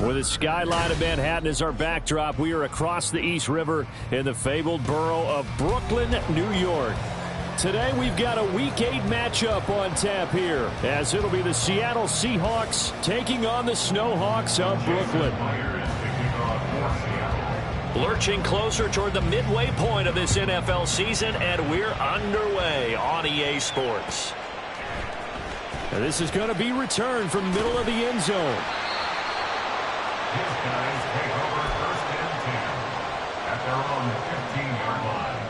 With the skyline of Manhattan as our backdrop, we are across the East River in the fabled borough of Brooklyn, New York. Today we've got a Week 8 matchup on tap here, as it'll be the Seattle Seahawks taking on the Snowhawks of Brooklyn. Lurching closer toward the midway point of this NFL season, and we're underway on EA Sports. And this is going to be returned from the middle of the end zone. These guys take over 1st and 10 at their own 15-yard line.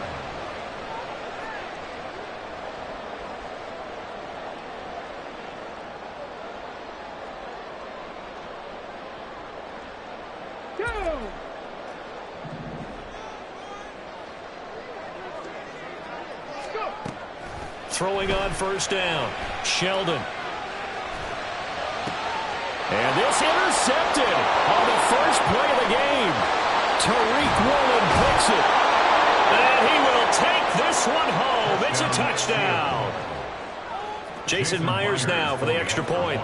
Go! Throwing on 1st down, Sheldon. And this intercepted on the first play of the game. Tariq Woolen picks it. And he will take this one home. It's a touchdown. Jason Myers now for the extra point.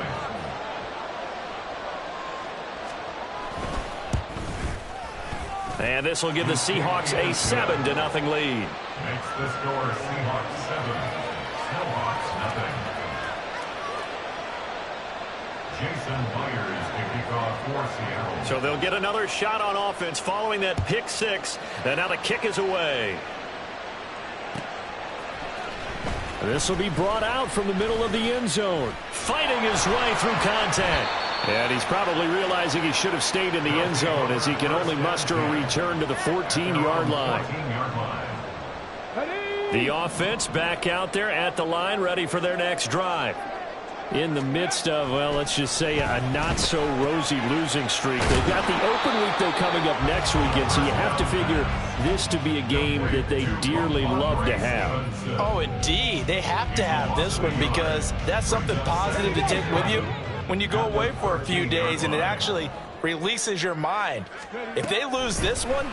And this will give the Seahawks a 7-0 lead. Makes the score Seahawks 7, Snowhawks nothing. Jason Myers to kick off for Seattle. So they'll get another shot on offense following that pick 6. And now the kick is away. This will be brought out from the middle of the end zone. Fighting his way through contact. And he's probably realizing he should have stayed in the end zone as he can only muster a return to the 14-yard line. The offense back out there at the line, ready for their next drive. In the midst of, well, let's just say a not-so-rosy losing streak. They've got the open week, though, coming up next weekend, so you have to figure this to be a game that they dearly love to have. Oh, indeed. They have to have this one because that's something positive to take with you when you go away for a few days, and it actually releases your mind. If they lose this one,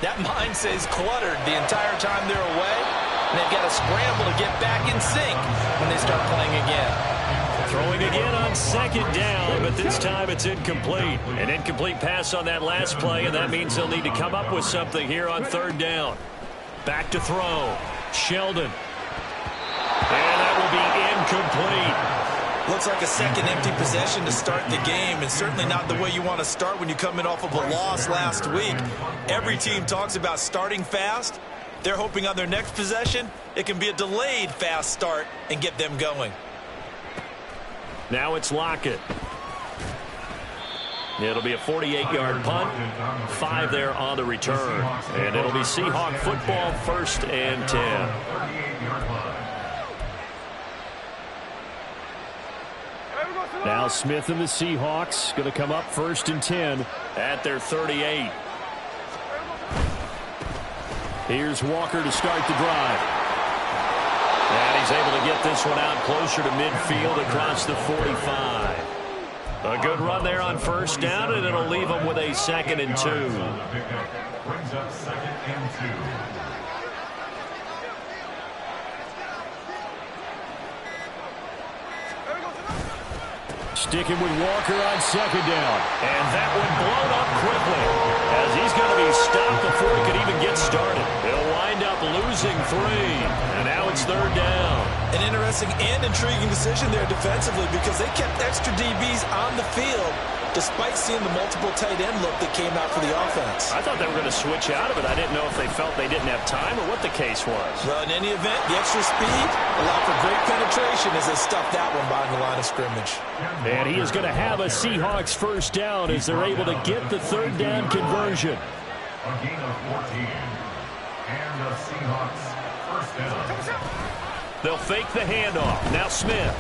that mind stays cluttered the entire time they're away, and they've got to scramble to get back in sync when they start playing again. Throwing again on 2nd down, but this time it's incomplete. An incomplete pass on that last play, and that means they'll need to come up with something here on 3rd down. Back to throw. Sheldon. And that will be incomplete. Looks like a second empty possession to start the game, and certainly not the way you want to start when you're coming off of a loss last week. Every team talks about starting fast. They're hoping on their next possession it can be a delayed fast start and get them going. Now it's Lockett. It'll be a 48-yard punt. 5 there on the return. And it'll be Seahawk football, 1st and 10. Now Smith and the Seahawks going to come up 1st and 10 at their 38. Here's Walker to start the drive. And he's able to get this one out closer to midfield across the 45. A good run there on 1st down, and it'll leave them with a 2nd and 2. Brings up 2nd and 2. Sticking with Walker on 2nd down. And that one blown up quickly as he's going to be stopped before he could even get started. He'll wind up losing 3. And now it's 3rd down. An interesting and intriguing decision there defensively because they kept extra DBs on the field despite seeing the multiple tight end look that came out for the offense. I thought they were going to switch out of it. I didn't know if they felt they didn't have time or what the case was. Well, in any event, the extra speed allowed for great penetration as they stuffed that one behind the line of scrimmage. And he is going to have a Seahawks 1st down as they're able to get the 3rd down conversion. A gain of 14. And the Seahawks 1st down. They'll fake the handoff. Now Smith.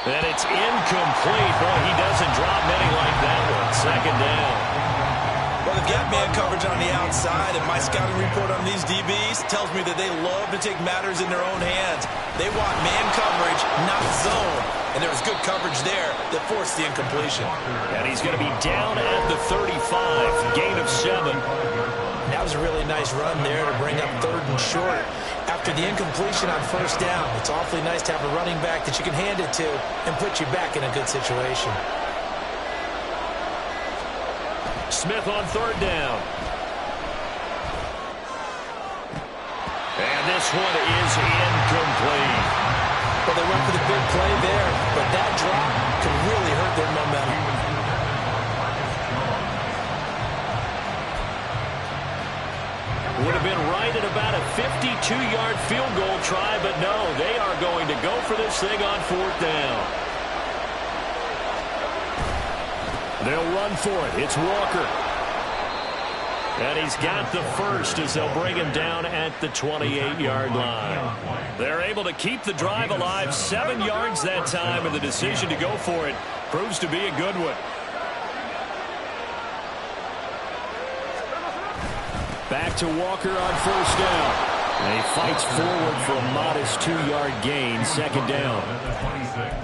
And it's incomplete. Boy, he doesn't drop many like that one. 2nd down. Well, they've got man coverage on the outside, and my scouting report on these DBs tells me that they love to take matters in their own hands. They want man coverage, not zone. And there was good coverage there that forced the incompletion. And he's going to be down at the 35. Gain of 7. That was a really nice run there to bring up 3rd and short. After the incompletion on 1st down, it's awfully nice to have a running back that you can hand it to and put you back in a good situation. Smith on third down. And this one is incomplete. Well, they went for the big play there, but that drop could really hurt their momentum. Would have been right at about a 52-yard field goal try, but no, they are going to go for this thing on fourth down. They'll run for it. It's Walker. And he's got the first as they'll bring him down at the 28-yard line. They're able to keep the drive alive, 7 yards that time, and the decision to go for it proves to be a good one. Back to Walker on first down. And he fights forward for a modest 2-yard gain, second down.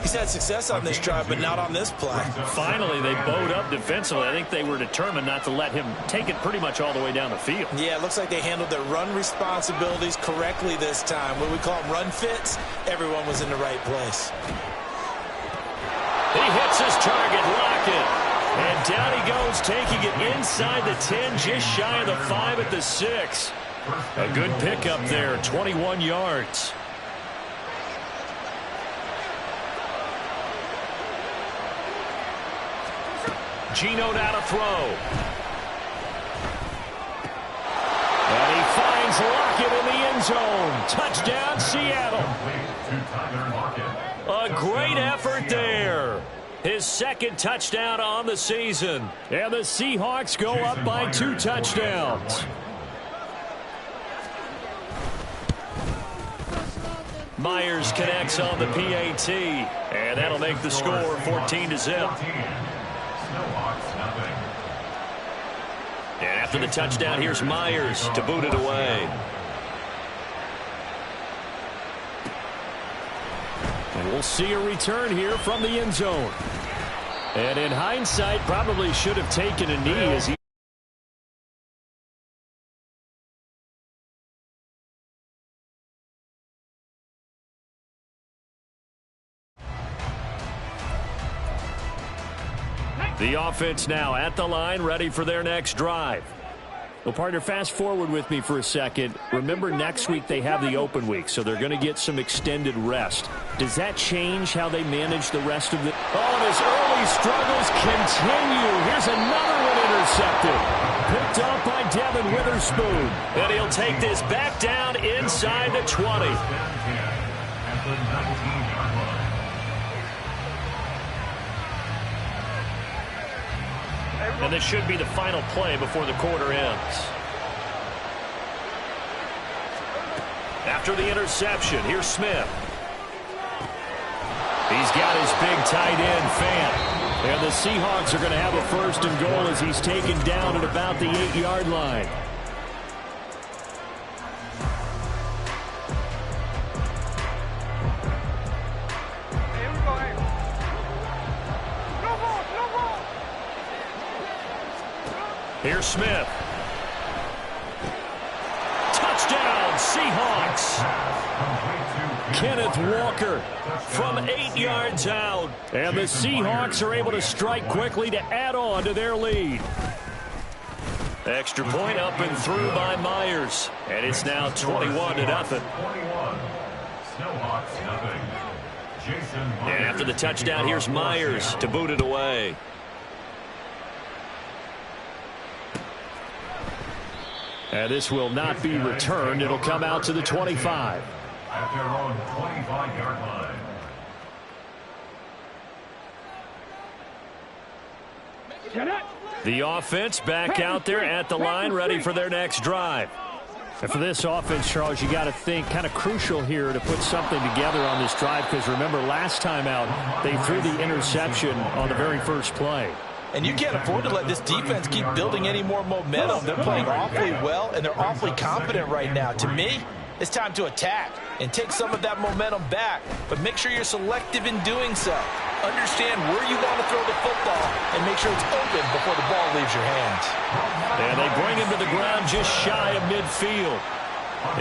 He's had success on this drive, but not on this play. Finally, they bowed up defensively. I think they were determined not to let him take it pretty much all the way down the field. Yeah, it looks like they handled their run responsibilities correctly this time. What we call them run fits, everyone was in the right place. He hits his target, Lockett. And down he goes, taking it inside the 10, just shy of the 5 at the 6. A good pickup there, 21 yards. Geno now to throw. And he finds Lockett in the end zone. Touchdown, Seattle. A great effort there. His second touchdown on the season. And the Seahawks go up by 2 touchdowns. Myers connects on the PAT. And that'll make the score 14-0. And after the touchdown, here's Myers to boot it away. And we'll see a return here from the end zone. And in hindsight, probably should have taken a knee as he... The offense now at the line, ready for their next drive. Well, partner, fast forward with me for a second. Remember, next week they have the open week, so they're going to get some extended rest. Does that change how they manage the rest of the... Oh, and his early struggles continue. Here's another one intercepted. Picked off by Devin Witherspoon. And he'll take this back down inside the 20. And this should be the final play before the quarter ends. After the interception, here's Smith. He's got his big tight end, Fant. And the Seahawks are going to have a first and goal as he's taken down at about the 8-yard line. Here's Smith. Touchdown, Seahawks. Kenneth Walker from 8 yards out. And the Seahawks are able to strike quickly to add on to their lead. Extra point up and through by Myers. And it's now 21-0. And after the touchdown, here's Myers to boot it away. And this will not be returned. It'll come out to the 25. At their own 25-yard line. The offense back out there at the line, ready for their next drive. And for this offense, Charles, you got to think kind of crucial here to put something together on this drive, because remember, last time out, they threw the interception on the very first play. And you can't afford to let this defense keep building any more momentum. They're playing awfully well, and they're awfully confident right now. To me, it's time to attack and take some of that momentum back. But make sure you're selective in doing so. Understand where you want to throw the football and make sure it's open before the ball leaves your hands. And they bring him to the ground just shy of midfield.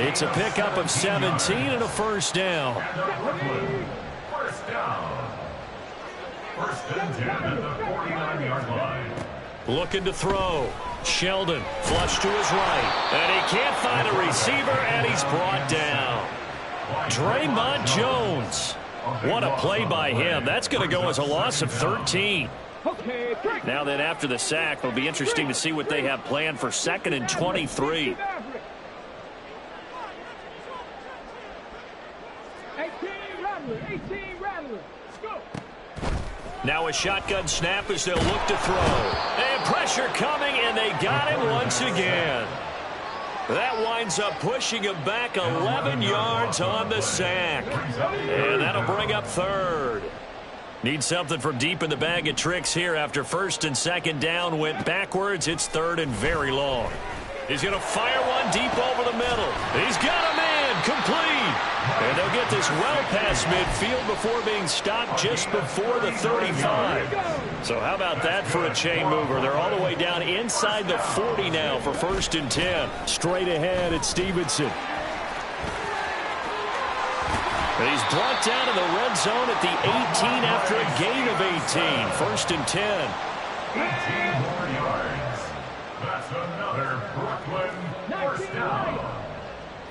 It's a pickup of 17 and a first down. First down. First and 10 at the 49-yard line. Looking to throw. Sheldon, flush to his right. And he can't find a receiver, and he's brought down. Draymond Jones. What a play by him. That's going to go as a loss of 13. Now then, after the sack, it'll be interesting to see what they have planned for 2nd and 23. Now a shotgun snap as they'll look to throw. And pressure coming, and they got him once again. That winds up pushing him back 11 yards on the sack. And that'll bring up 3rd. Need something from deep in the bag of tricks here after 1st and 2nd down went backwards. It's 3rd and very long. He's going to fire one deep over the middle. He's got a man complete. And they'll get this well past midfield before being stopped just before the 35. So how about that for a chain mover? They're all the way down inside the 40 now for 1st and 10. Straight ahead at Stevenson. He's brought down in the red zone at the 18 after a gain of 18. 1st and 10. 18 more yards. That's another Brooklyn first down.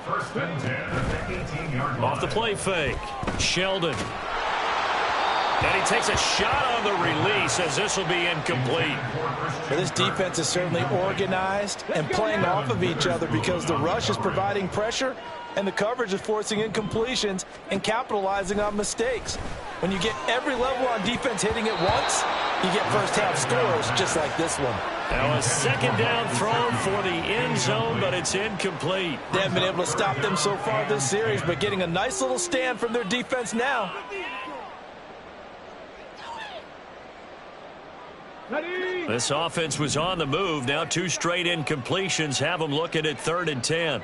1st and 10 at the 18-yard line. Off the play fake. Sheldon. And he takes a shot on the release as this will be incomplete. Well, this defense is certainly organized and playing off of each other because the rush is providing pressure and the coverage is forcing incompletions and capitalizing on mistakes. When you get every level on defense hitting it once, you get first-half scores just like this one. Now a 2nd down throw for the end zone, but it's incomplete. They haven't been able to stop them so far this series, but getting a nice little stand from their defense now. This offense was on the move. Now 2 straight incompletions have them looking at 3rd and 10.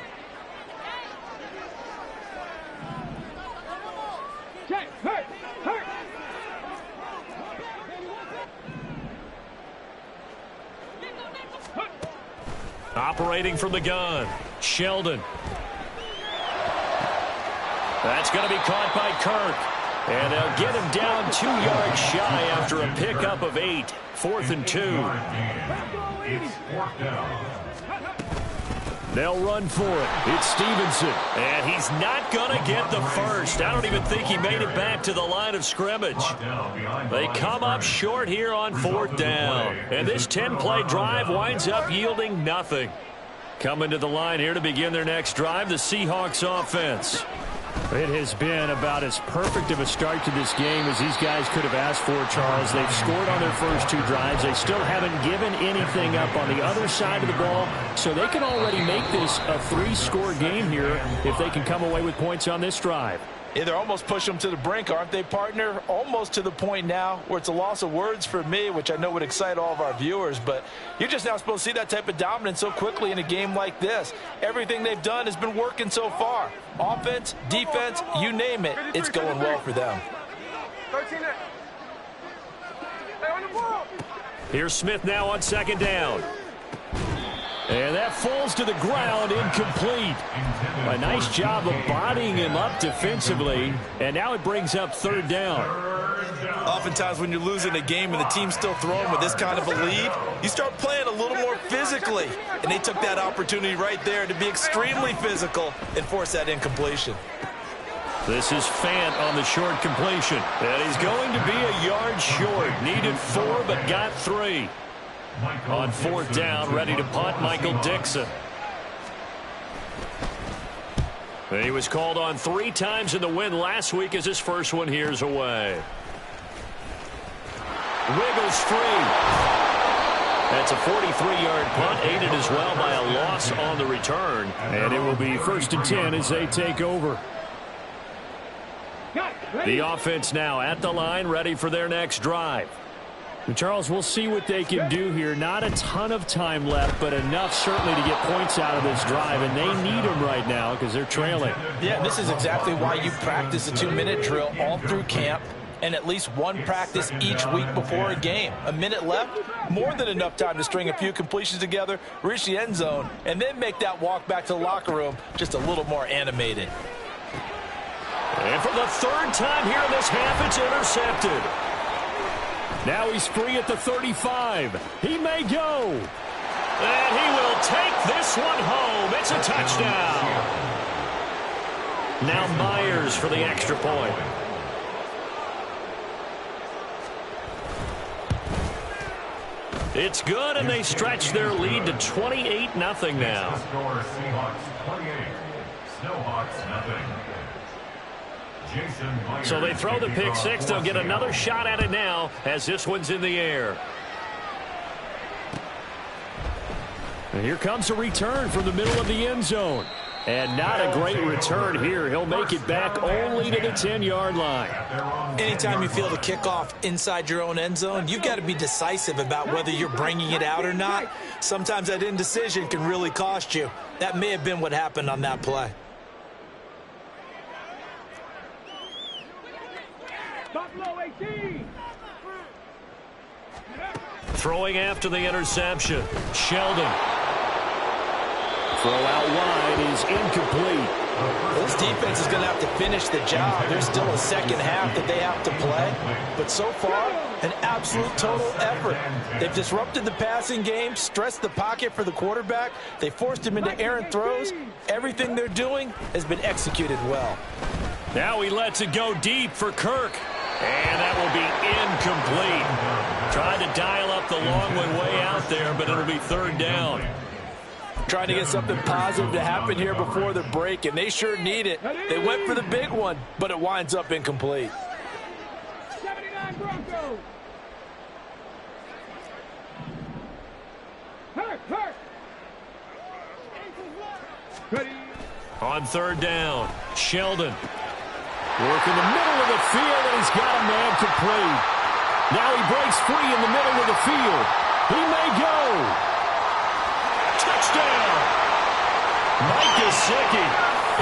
Operating from the gun, Sheldon. That's going to be caught by Kirk. And they'll get him down 2 yards shy after a pickup of 8. 4th and 2. It's 4th down. They'll run for it. It's Stevenson. And he's not going to get the first. I don't even think he made it back to the line of scrimmage. They come up short here on 4th down. And this 10-play drive winds up yielding nothing. Coming to the line here to begin their next drive, the Seahawks offense. It has been about as perfect of a start to this game as these guys could have asked for, Charles. They've scored on their first 2 drives. They still haven't given anything up on the other side of the ball, so they can already make this a 3-score game here if they can come away with points on this drive. Yeah, they're almost pushing them to the brink, aren't they, partner? Almost to the point now where it's a loss of words for me, which I know would excite all of our viewers, but you're just now supposed to see that type of dominance so quickly in a game like this. Everything they've done has been working so far. Offense, defense, you name it, it's going well for them. Here's Smith now on 2nd down. And that falls to the ground, incomplete. A nice job of bodying him up defensively. And now it brings up 3rd down. Oftentimes when you're losing a game and the team's still throwing with this kind of a lead, you start playing a little more physically. And they took that opportunity right there to be extremely physical and force that incompletion. This is Fant on the short completion. And he's going to be a yard short. Needed 4, but got 3. On 4th down, ready to punt, Michael Dixon. He was called on 3 times in the win last week as his first one here's away. Wiggles free. That's a 43-yard punt, aided as well by a loss on the return. And it will be 1st and 10 as they take over. The offense now at the line, ready for their next drive. Charles, we'll see what they can do here. Not a ton of time left, but enough certainly to get points out of this drive, and they need them right now because they're trailing. Yeah, this is exactly why you practice a 2-minute drill all through camp and at least 1 practice each week before a game. A minute left, more than enough time to string a few completions together, reach the end zone, and then make that walk back to the locker room just a little more animated. And for the 3rd time here in this half, it's intercepted. Now he's free at the 35. He may go. And he will take this one home. It's a touchdown. Now Myers for the extra point. It's good, and they stretch their lead to 28-0 now. So they throw the pick six. They'll get another shot at it now as this one's in the air. And here comes a return from the middle of the end zone. And not a great return here. He'll make it back only to the 10-yard line. Anytime you feel the kickoff inside your own end zone, you've got to be decisive about whether you're bringing it out or not. Sometimes that indecision can really cost you. That may have been what happened on that play. Throwing after the interception. Sheldon. Throw out wide is incomplete. This defense is going to have to finish the job. There's still a second half that they have to play. But so far, an absolute total effort. They've disrupted the passing game, stressed the pocket for the quarterback. They forced him into errant throws. Everything they're doing has been executed well. Now he lets it go deep for Kirk. And that will be incomplete. Tried to dial up the long one way out there, but it'll be third down. Trying to get something positive to happen here before the break, and they sure need it. They went for the big one, but it winds up incomplete. 79 Broncos. Hurt. On third down, Sheldon. Work in the middle of the field, and he's got a man complete. Now he breaks free in the middle of the field. He may go. Touchdown! Mike Gesicki,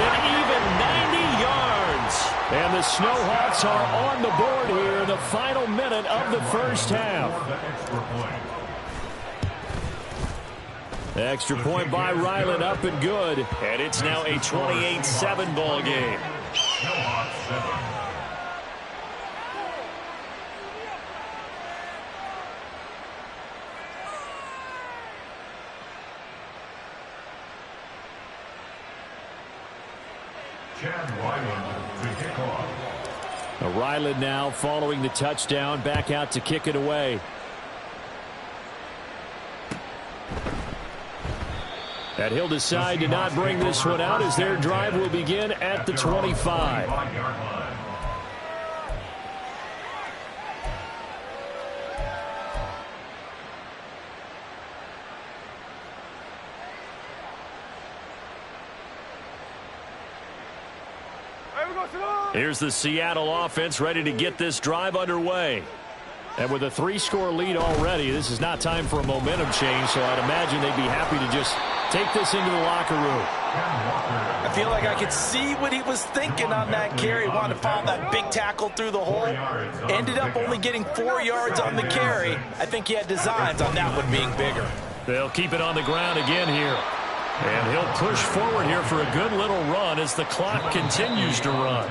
an even 90 yards. And the Snowhawks are on the board here in the final minute of the first half. Extra point by Ryland, up and good. And it's now a 28-7 ball game. Ryland now following the touchdown, back out to kick it away. And he'll decide to not bring this one out as their drive will begin at the 25. Here's the Seattle offense ready to get this drive underway. And with a 3-score lead already, this is not time for a momentum change, so I'd imagine they'd be happy to just take this into the locker room. I feel like I could see what he was thinking on that carry. Wanted to follow that big tackle through the hole. Ended up only getting 4 yards on the carry. I think he had designs on that one being bigger. They'll keep it on the ground again here. And he'll push forward here for a good little run as the clock continues to run.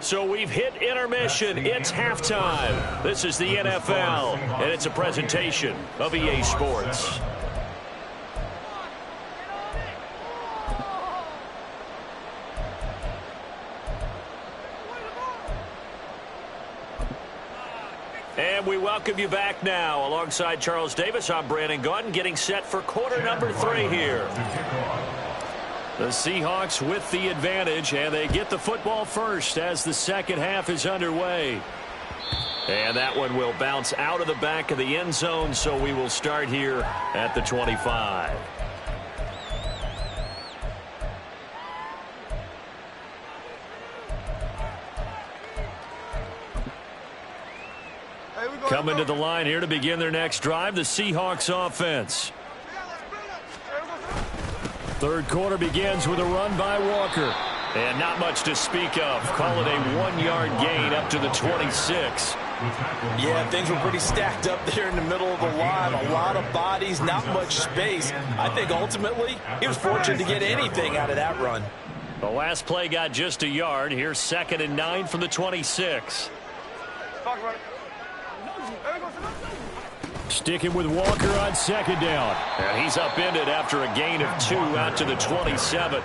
So we've hit intermission. It's halftime. This is the NFL, and it's a presentation of EA Sports. And we welcome you back now. Alongside Charles Davis, I'm Brandon Gaudin, getting set for quarter number 3 here. The Seahawks with the advantage, and they get the football first as the second half is underway. And that one will bounce out of the back of the end zone, so we will start here at the 25. Coming to the line here to begin their next drive, the Seahawks offense. Third quarter begins with a run by Walker. And not much to speak of. Call it a 1-yard gain up to the 26. Yeah, things were pretty stacked up there in the middle of the line. A lot of bodies, not much space. I think ultimately he was fortunate to get anything out of that run. The last play got just a yard. Here's 2nd and 9 from the 26. Sticking with Walker on second down. And he's upended after a gain of 2 out to the 27.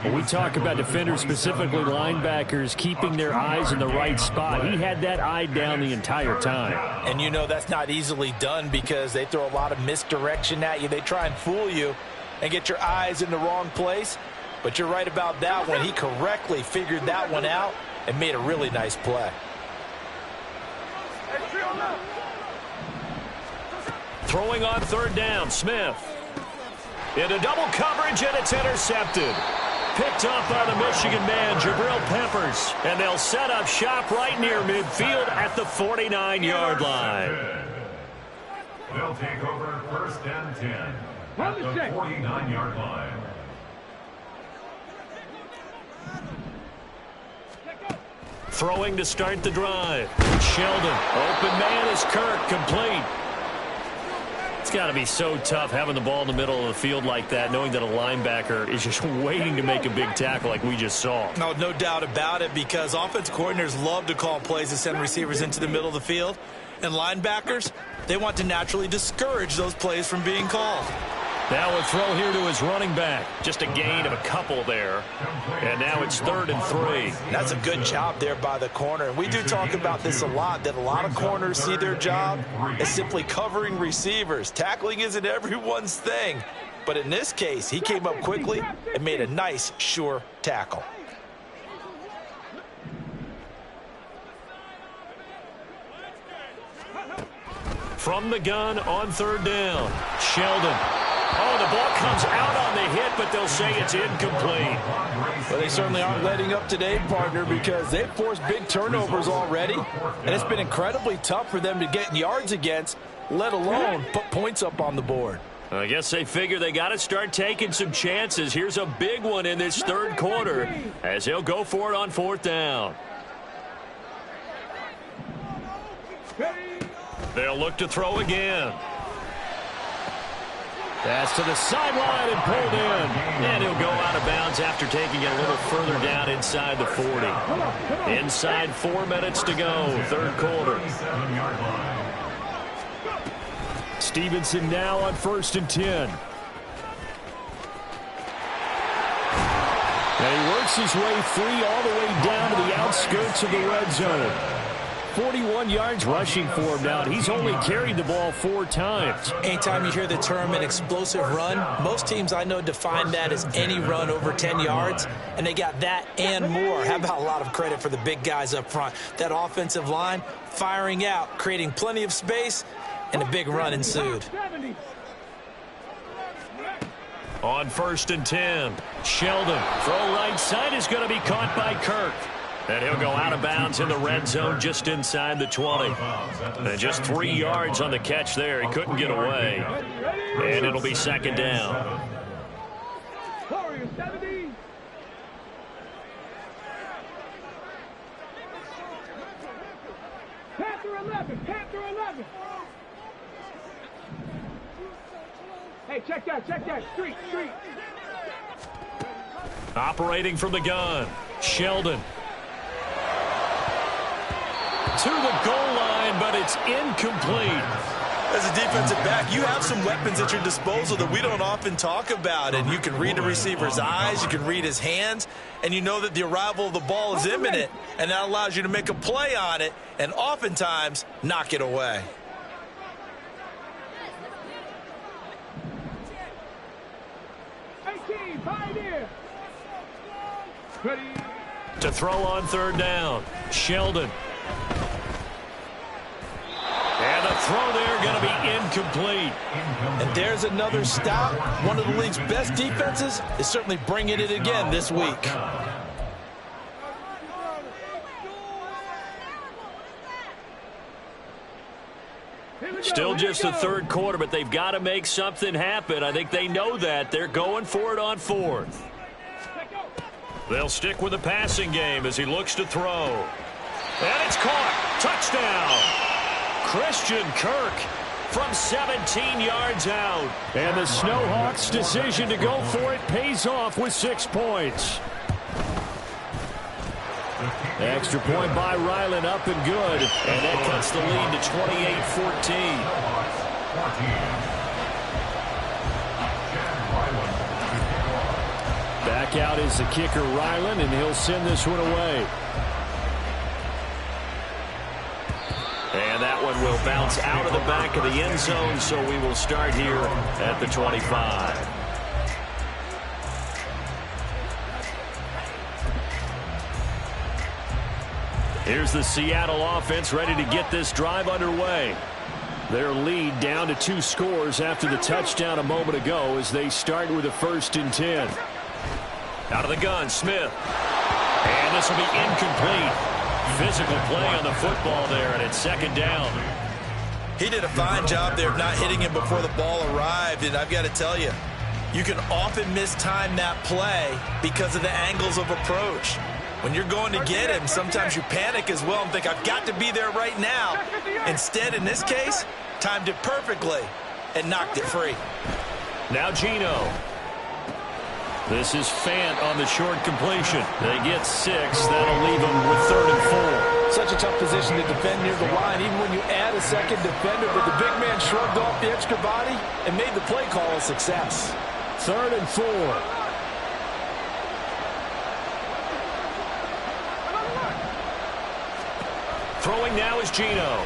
When we talk about defenders, specifically linebackers, keeping their eyes in the right spot, he had that eye down the entire time. And you know that's not easily done because they throw a lot of misdirection at you. They try and fool you and get your eyes in the wrong place. But you're right about that one. He correctly figured that one out and made a really nice play. Throwing on third down, Smith. Into double coverage, and it's intercepted. Picked up by the Michigan man, Jabril Peppers. And they'll set up shop right near midfield at the 49-yard line. They'll take over first and 10 at the 49-yard line. Throwing to start the drive. Sheldon. Open man is Kirk. Complete. It's got to be so tough having the ball in the middle of the field like that, knowing that a linebacker is just waiting to make a big tackle like we just saw. No doubt about it, because offense coordinators love to call plays to send receivers into the middle of the field. And linebackers, they want to naturally discourage those plays from being called. Now a throw here to his running back. Just a gain of a couple there. And now it's 3rd and 3. That's a good job there by the corner. And we do talk about this a lot, that a lot of corners see their job as simply covering receivers. Tackling isn't everyone's thing. But in this case, he came up quickly and made a nice, sure tackle. From the gun on third down. Sheldon. Oh, the ball comes out on the hit, but they'll say it's incomplete. Well, they certainly aren't letting up today, partner, because they've forced big turnovers already, and it's been incredibly tough for them to get yards against, let alone put points up on the board. I guess they figure they got to start taking some chances. Here's a big one in this third quarter as he'll go for it on 4th down. They'll look to throw again. Pass to the sideline and pulled in. And he'll go out of bounds after taking it a little further down inside the 40. Inside 4 minutes to go, third quarter. Stevenson now on 1st and 10. And he works his way free all the way down to the outskirts of the red zone. 41 yards rushing for him now. He's only carried the ball 4 times. Anytime you hear the term an explosive run, most teams I know define that as any run over 10 yards, and they got that and more. How about a lot of credit for the big guys up front? That offensive line firing out, creating plenty of space, and a big run ensued. On 1st and 10, Sheldon. Throw right side is going to be caught by Kirk. And he'll go out of bounds in the red zone just inside the 20. And just 3 yards on the catch there. He couldn't get away. And it'll be 2nd down. Panther 11, Panther 11. Hey, check that. Street. Operating from the gun, Sheldon. To the goal line, but it's incomplete. As a defensive back, you have some weapons at your disposal that we don't often talk about. And you can read the receiver's eyes, you can read his hands, and you know that the arrival of the ball is imminent. And that allows you to make a play on it and oftentimes knock it away. To throw on third down, Sheldon. And the throw there going to be incomplete. And there's another stop. One of the league's best defenses is certainly bringing it again this week. Still just the third quarter, but they've got to make something happen. I think they know that. They're going for it on 4th. They'll stick with the passing game as he looks to throw. And it's caught. Touchdown. Christian Kirk from 17 yards out. And the Snowhawks' decision to go for it pays off with 6 points. The Extra point by Ryland, up and good. And that cuts the lead to 28-14. Back out is the kicker, Ryland, and he'll send this one away. And that one will bounce out of the back of the end zone, so we will start here at the 25. Here's the Seattle offense ready to get this drive underway. Their lead down to 2 scores after the touchdown a moment ago as they start with a 1st and 10. Out of the gun, Smith. And this will be incomplete. Physical play on the football there, and it's 2nd down. He did a fine job there of not hitting him before the ball arrived, and I've got to tell you, you can often mistime that play because of the angles of approach. When you're going to get him, sometimes you panic as well and think, I've got to be there right now. Instead, in this case, timed it perfectly and knocked it free. Now Gino. This is Fant on the short completion. They get 6. That'll leave them with 3rd and 4. Such a tough position to defend near the line, even when you add a second defender. But the big man shrugged off the extra body and made the play call a success. 3rd and 4. Throwing now is Gino.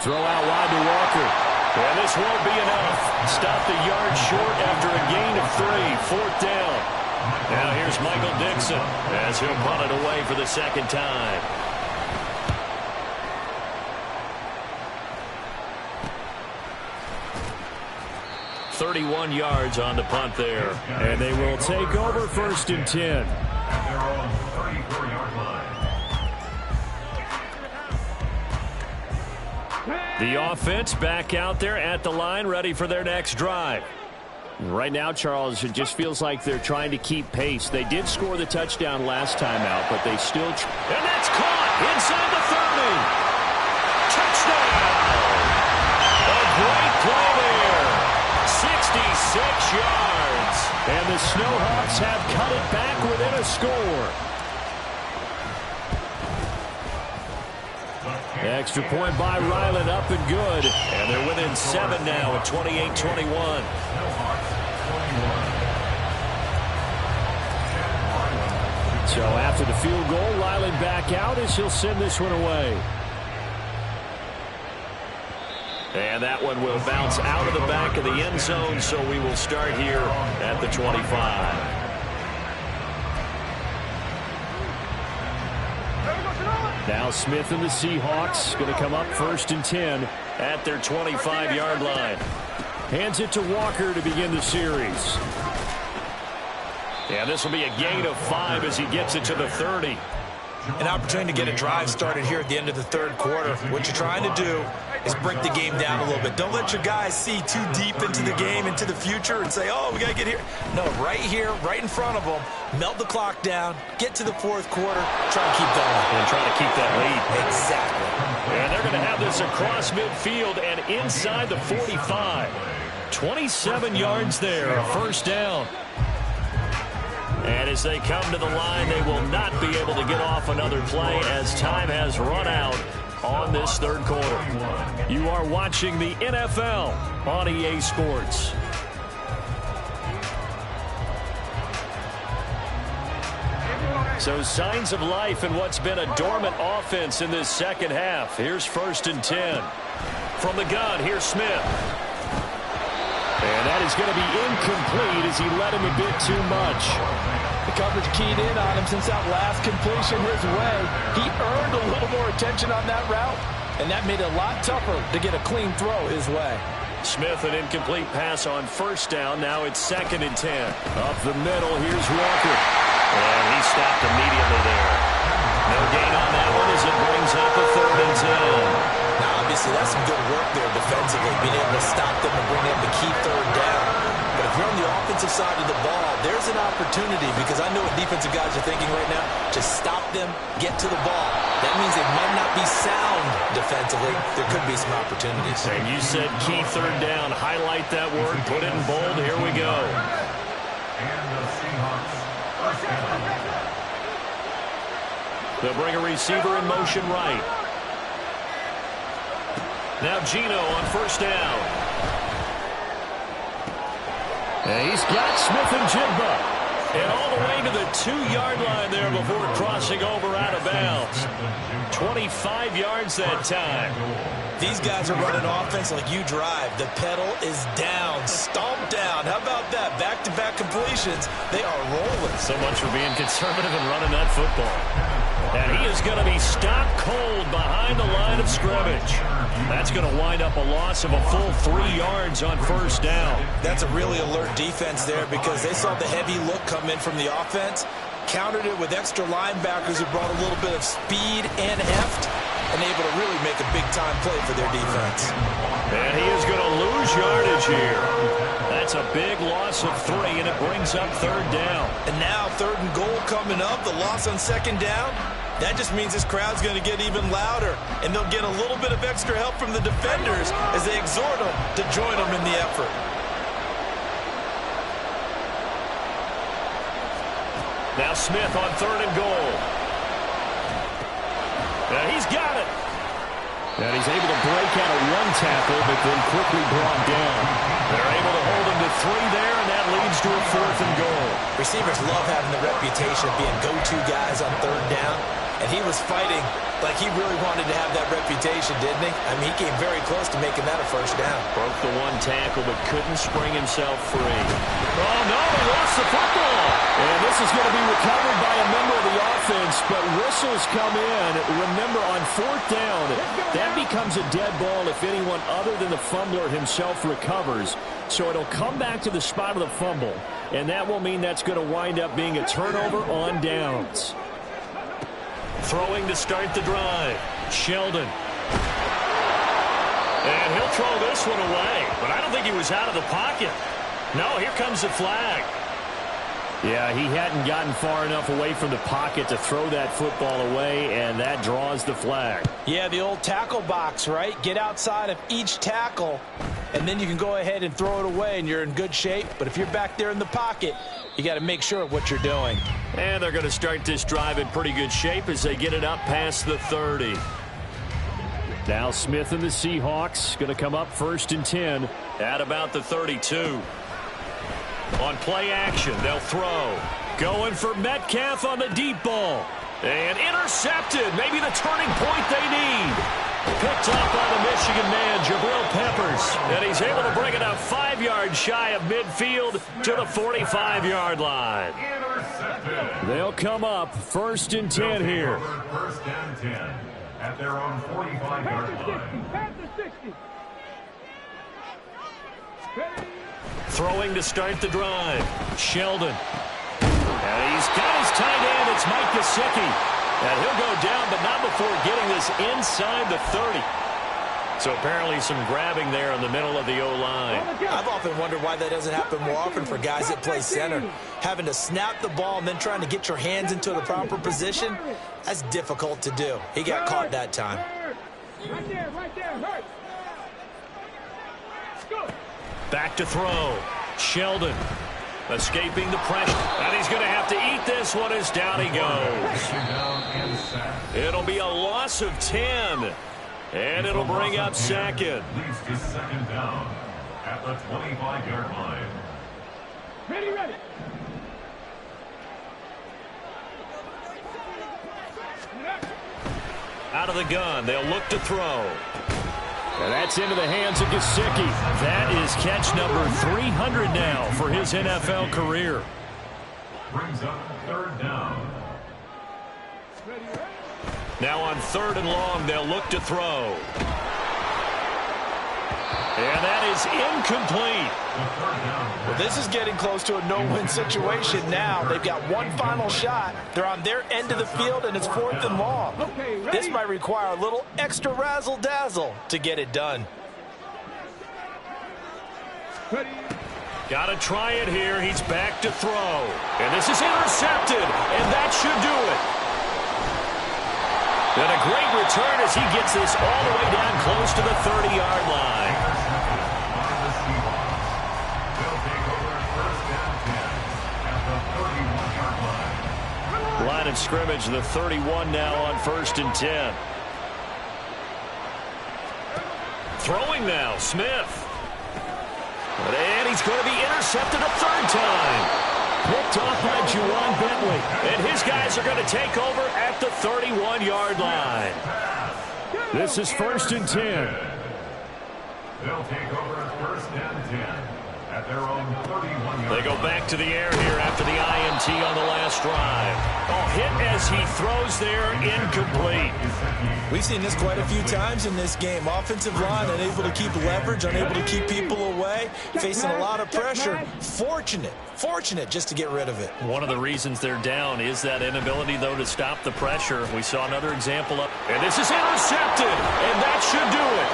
Throw out wide to Walker. And this won't be enough. Stopped a yard short after a gain of 3. 4th down. Now here's Michael Dixon as he'll punt it away for the 2nd time. .31 yards on the punt there. And they will take over 1st and 10. They're on 34-yard line. The offense back out there at the line, ready for their next drive. Right now, Charles, it just feels like they're trying to keep pace. They did score the touchdown last time out, but they still... And that's caught inside the 30. Touchdown! A great play there. 66 yards. And the Snowhawks have cut it back within a score. Extra point by Ryland, up and good. And they're within 7 now at 28-21. So after the field goal, Ryland back out as he'll send this one away. And that one will bounce out of the back of the end zone, so we will start here at the 25. Now Smith and the Seahawks going to come up 1st and 10 at their 25-yard line. Hands it to Walker to begin the series. And this will be a gain of 5 as he gets it to the 30. An opportunity to get a drive started here at the end of the 3rd quarter. What you're trying to do is break the game down a little bit. Don't let your guys see too deep into the game, into the future, and say, oh, we got to get here. No, right here, right in front of them, melt the clock down, get to the 4th quarter, try to keep going. And try to keep that lead. Exactly. And they're going to have this across midfield and inside the 45. 27 yards there, a 1st down. And as they come to the line, they will not be able to get off another play as time has run out on this 3rd quarter. You are watching the NFL on EA Sports. So signs of life in what's been a dormant offense in this 2nd half. Here's 1st and 10. From the gun, here's Smith. And that is going to be incomplete as he let him a bit too much. The coverage keyed in on him since that last completion his way. He earned a little more attention on that route, and that made it a lot tougher to get a clean throw his way. Smith, an incomplete pass on 1st down. Now it's 2nd and 10. Up the middle, here's Walker. And he stopped immediately there. No gain on that one as it brings up a 3rd and 10. Now, obviously, that's some good work there defensively, being able to stop them and bring them the key 3rd down. But if you're on the offensive side of the ball, there's an opportunity, because I know what defensive guys are thinking right now. Just stop them, get to the ball. That means they might not be sound defensively. There could be some opportunities. And you said key 3rd down. Highlight that word, put it in bold. Here we go. And the Seahawks first down. They'll bring a receiver in motion right. Now Gino on first down. And he's got Smith-Njigba. And all the way to the 2-yard line there before crossing over out of bounds. 25 yards that time. These guys are running offense like you drive. The pedal is down, stomped down. How about that? Back-to-back completions. They are rolling. So much for being conservative and running that football. And he is going to be stopped cold behind the line of scrimmage. That's going to wind up a loss of a full 3 yards on first down. That's a really alert defense there because they saw the heavy look come in from the offense, countered it with extra linebackers who brought a little bit of speed and heft, and able to really make a big-time play for their defense. And he is going to lose yardage here. That's a big loss of 3, and it brings up third down. And now 3rd and goal coming up, the loss on second down. That just means this crowd's going to get even louder, and they'll get a little bit of extra help from the defenders as they exhort them to join them in the effort. Now Smith on 3rd and goal. And he's got it. And he's able to break out of 1 tackle, but then quickly brought down. They're able to hold him to 3 there, and that leads to a 4th and goal. Receivers love having the reputation of being go-to guys on 3rd down. And he was fighting like he really wanted to have that reputation, didn't he? I mean, he came very close to making that a first down. Broke the 1 tackle, but couldn't spring himself free. Oh, no, he lost the football. And this is going to be recovered by a member of the offense, but whistles come in. Remember, on 4th down, that becomes a dead ball if anyone other than the fumbler himself recovers. So it'll come back to the spot of the fumble, and that will mean that's going to wind up being a turnover on downs. Throwing to start the drive, Sheldon. And he'll throw this one away, but I don't think he was out of the pocket. No, here comes the flag. Yeah, he hadn't gotten far enough away from the pocket to throw that football away, and that draws the flag. Yeah, the old tackle box, right? Get outside of each tackle, and then you can go ahead and throw it away, and you're in good shape. But if you're back there in the pocket, you got to make sure of what you're doing. And they're going to start this drive in pretty good shape as they get it up past the 30. Now Smith and the Seahawks going to come up 1st and 10 at about the 32. On play action, they'll throw. Going for Metcalf on the deep ball. And intercepted. Maybe the turning point they need. Picked up by the Michigan man, Jabril Peppers. And he's able to bring it up 5 yards shy of midfield to the 45-yard line. They'll come up 1st and 10 here. 1st and 10 at their own 45-yard line. Past the 60. Throwing to start the drive. Sheldon. And he's got his tight end. It's Mike Gesicki. And he'll go down, but not before getting this inside the 30. So apparently some grabbing there in the middle of the O-line. I've often wondered why that doesn't happen more often for guys that play center. Having to snap the ball and then trying to get your hands into the proper position, that's difficult to do. He got caught that time. Right there, hurt. Go. Back to throw. Sheldon escaping the pressure. And he's going to have to eat this one as down he goes. It'll be a loss of 10. And it'll bring up 2nd. Leads to 2nd down at the 25-yard line. Ready. Out of the gun, they'll look to throw. And that's into the hands of Gesicki. That is catch number 300 now for his NFL career. Brings up 3rd down. Now on 3rd and long, they'll look to throw. And that is incomplete. Well, this is getting close to a no-win situation now. They've got one final shot. They're on their end of the field, and it's 4th and long. This might require a little extra razzle-dazzle to get it done. Got to try it here. He's back to throw. And this is intercepted, and that should do it. And a great return as he gets this all the way down close to the 30-yard line. line of scrimmage, the 31 now on 1st and 10. Throwing now, Smith. And he's going to be intercepted a third time. Picked off by Juwan Bentley. And his guys are going to take over at the 31-yard line. This is 1st and 10. They'll take over at 1st and 10 at their own 31-yard. They go back to the air here after the INT on the last drive. Oh, hit as he throws there, incomplete. We've seen this quite a few times in this game. Offensive line unable to keep leverage, unable to keep people away, facing a lot of pressure. Fortunate just to get rid of it. One of the reasons they're down is that inability, though, to stop the pressure. We saw another example of, and this is intercepted, and that should do it.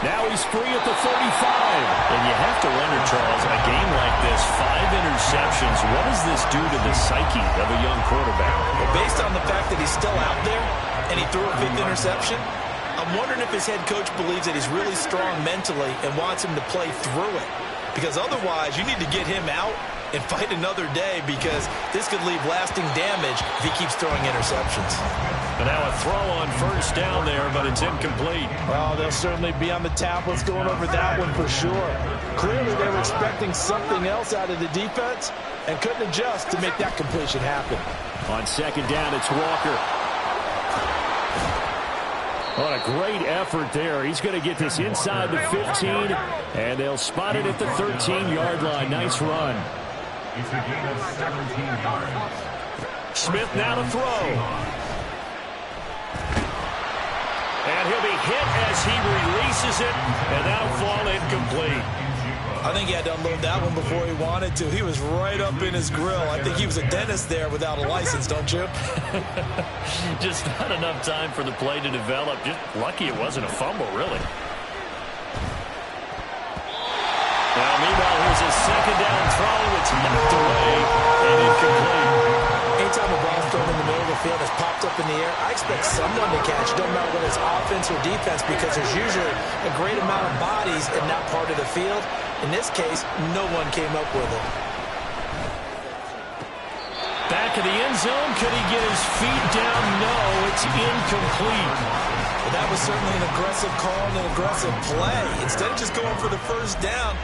Now he's free at the 35. And you have to wonder, Charles, a game like this, 5 interceptions, what does this do to the psyche of a young quarterback? Well, based on the fact that he's still out there and he threw a 5th interception, I'm wondering if his head coach believes that he's really strong mentally and wants him to play through it. Because otherwise, you need to get him out and fight another day, because this could leave lasting damage if he keeps throwing interceptions. And now a throw on 1st down there, but it's incomplete. Well, they'll certainly be on the tablets going over that one for sure. Clearly, they were expecting something else out of the defense and couldn't adjust to make that completion happen. On 2nd down, it's Walker. What a great effort there. He's going to get this inside the 15, and they'll spot it at the 13-yard line. Nice run. It's a gain of 17 yards. Smith now to throw. And he'll be hit as he releases it, and that'll fall incomplete. I think he had to unload that one before he wanted to. He was right up in his grill. I think he was a dentist there without a license, don't you? Just not enough time for the play to develop. Just lucky it wasn't a fumble, really. Now, meanwhile, here's a 2nd down throw. It's knocked away and incomplete. Anytime a ball's thrown in the middle of the field that's popped up in the air, I expect someone to catch it. Don't matter whether it's offense or defense, because there's usually a great amount of bodies in that part of the field. In this case, no one came up with it. Back of the end zone. Could he get his feet down? No, it's incomplete. Well, that was certainly an aggressive call and an aggressive play. Instead of just going for the 1st down,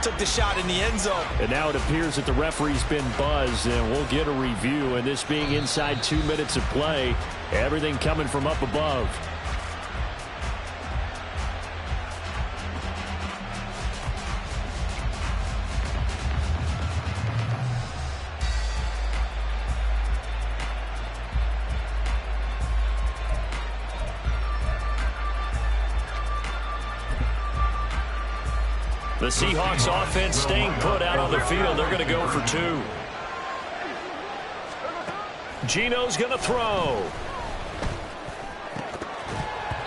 took the shot in the end zone. And now it appears that the referee's been buzzed, and we'll get a review. And this being inside 2 minutes of play, everything coming from up above. The Seahawks offense staying put out on the field. They're going to go for 2. Geno's going to throw.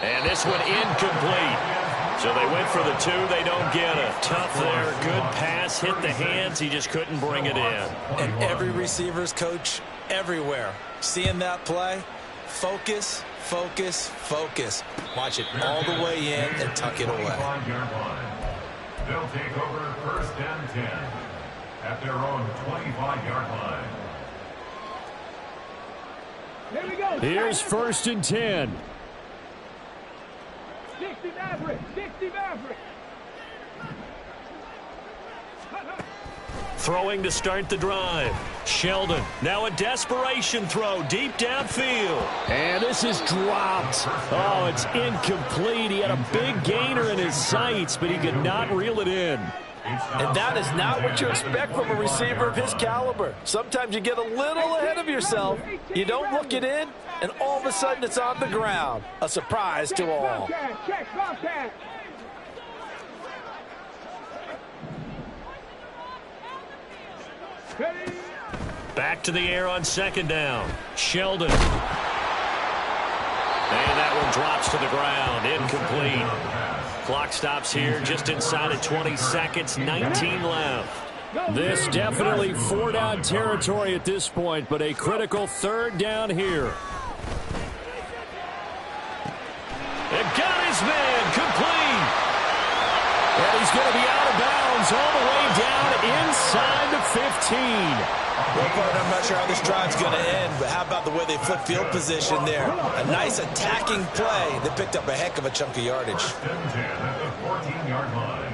And this one incomplete. So they went for the 2. They don't get it. Tough there. Good pass. Hit the hands. He just couldn't bring it in. And every receiver's coach everywhere, seeing that play, focus, focus, focus. Watch it all the way in and tuck it away. They'll take over 1st and 10 at their own 25-yard line. Here we go. Here's 1st and 10. 60 Maverick. 60 Maverick. Throwing to start the drive. Sheldon, now a desperation throw deep downfield. And this is dropped. Oh, it's incomplete. He had a big gainer in his sights, but he could not reel it in. And that is not what you expect from a receiver of his caliber. Sometimes you get a little ahead of yourself. You don't look it in, and all of a sudden it's on the ground. A surprise to all. Check, Bobcat. Back to the air on 2nd down. Sheldon. And that one drops to the ground. Incomplete. Clock stops here just inside of 20 seconds. 19 left. This definitely 4-down territory at this point, but a critical 3rd down here. And got his man complete. And he's going to be out of bounds all the way down inside the 15. Well, partner, I'm not sure how this drive's going to end, but how about the way they flip field position there? A nice attacking play that picked up a heck of a chunk of yardage. First and 10 at the 14-yard line.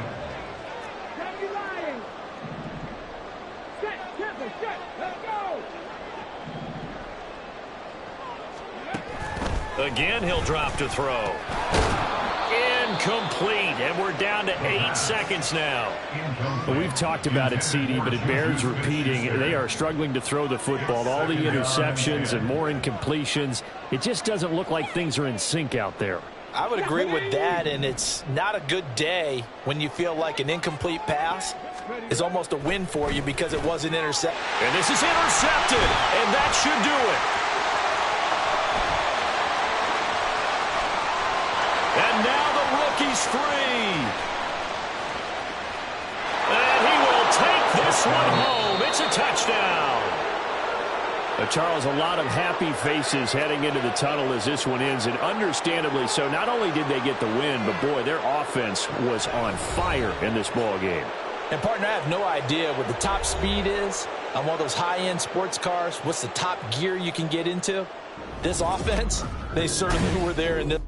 Again, he'll drop to throw. Incomplete, and we're down to 8 seconds now. Well, we've talked about it, CD, but it bears repeating. They are struggling to throw the football. All the interceptions and more incompletions. It just doesn't look like things are in sync out there. I would agree with that, and it's not a good day when you feel like an incomplete pass is almost a win for you because it wasn't intercepted. And this is intercepted, and that should do it. And now the rookie's free. And he will take this one home. It's a touchdown. Charles, a lot of happy faces heading into the tunnel as this one ends, and understandably so. Not only did they get the win, but, boy, their offense was on fire in this ball game. And, partner, I have no idea what the top speed is on one of those high-end sports cars. What's the top gear you can get into? This offense, they certainly were there in this.